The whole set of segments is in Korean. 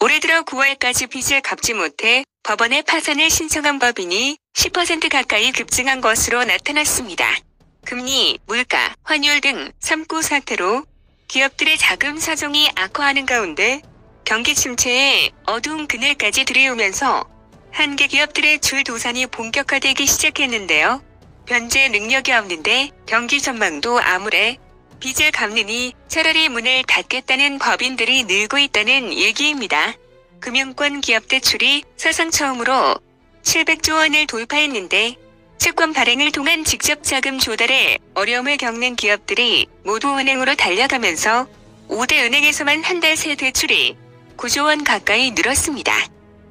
올해 들어 9월까지 빚을 갚지 못해 법원에 파산을 신청한 법인이 10% 가까이 급증한 것으로 나타났습니다. 금리, 물가, 환율 등 3구 사태로 기업들의 자금 사정이 악화하는 가운데 경기 침체에 어두운 그늘까지 들이오면서 한계 기업들의 줄도산이 본격화되기 시작했는데요. 변제 능력이 없는데 경기 전망도 암울해 빚을 갚느니 차라리 문을 닫겠다는 법인들이 늘고 있다는 얘기입니다. 금융권 기업 대출이 사상 처음으로 700조 원을 돌파했는데 채권 발행을 통한 직접 자금 조달에 어려움을 겪는 기업들이 모두 은행으로 달려가면서 5대 은행에서만 한 달 새 대출이 9조 원 가까이 늘었습니다.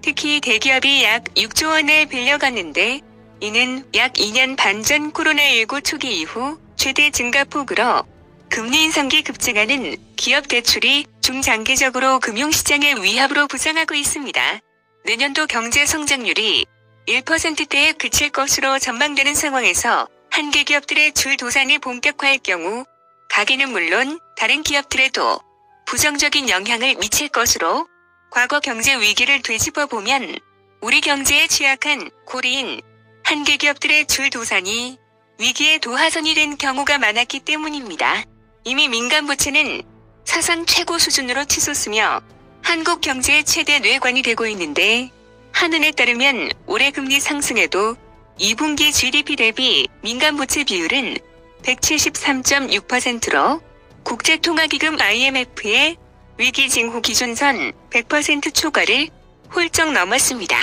특히 대기업이 약 6조 원을 빌려갔는데 이는 약 2년 반 전 코로나19 초기 이후 최대 증가폭으로 금리 인상기 급증하는 기업 대출이 중장기적으로 금융시장의 위협으로 부상하고 있습니다. 내년도 경제 성장률이 1%대에 그칠 것으로 전망되는 상황에서 한계 기업들의 줄도산이 본격화할 경우 가게는 물론 다른 기업들에도 부정적인 영향을 미칠 것으로 과거 경제 위기를 되짚어보면 우리 경제에 취약한 고리인 한계 기업들의 줄도산이 위기의 도화선이 된 경우가 많았기 때문입니다. 이미 민간 부채는 사상 최고 수준으로 치솟으며 한국 경제의 최대 뇌관이 되고 있는데 한은에 따르면 올해 금리 상승에도 2분기 GDP 대비 민간 부채 비율은 173.6%로 국제통화기금 IMF의 위기 징후 기준선 100% 초과를 훌쩍 넘었습니다.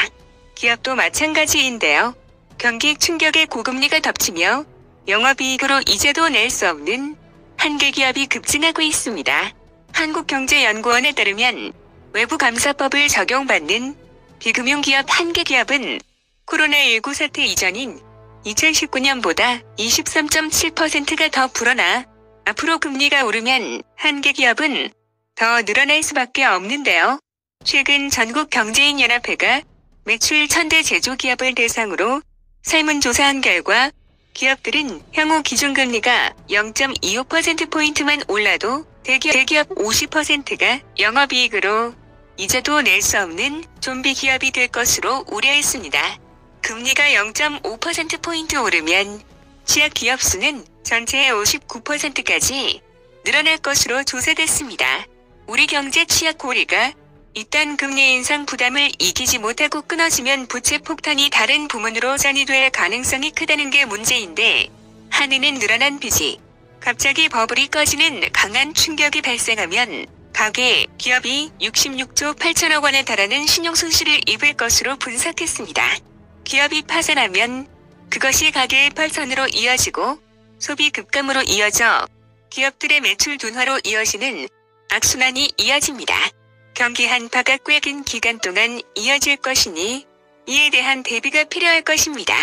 기업도 마찬가지인데요. 경기 충격에 고금리가 덮치며 영업이익으로 이자도 낼 수 없는 한계 기업이 급증하고 있습니다. 한국경제연구원에 따르면 외부감사법을 적용받는 비금융기업 한계 기업은 코로나19 사태 이전인 2019년보다 23.7%가 더 불어나 앞으로 금리가 오르면 한계 기업은 더 늘어날 수밖에 없는데요. 최근 전국경제인연합회가 매출 1000대 제조기업을 대상으로 설문조사한 결과 기업들은 향후 기준금리가 0.25%포인트만 올라도 대기업 50%가 영업이익으로 이자도 낼 수 없는 좀비 기업이 될 것으로 우려했습니다. 금리가 0.5%포인트 오르면 취약 기업 수는 전체의 59%까지 늘어날 것으로 조사됐습니다. 우리 경제 취약 고리가 이딴 금리 인상 부담을 이기지 못하고 끊어지면 부채 폭탄이 다른 부문으로 전이될 가능성이 크다는 게 문제인데 한은은 늘어난 빚이 갑자기 버블이 꺼지는 강한 충격이 발생하면 가계, 기업이 66조 8천억 원에 달하는 신용손실을 입을 것으로 분석했습니다. 기업이 파산하면 그것이 가계의 파산으로 이어지고 소비 급감으로 이어져 기업들의 매출 둔화로 이어지는 악순환이 이어집니다. 경기 한파가 꽤 긴 기간 동안 이어질 것이니 이에 대한 대비가 필요할 것입니다.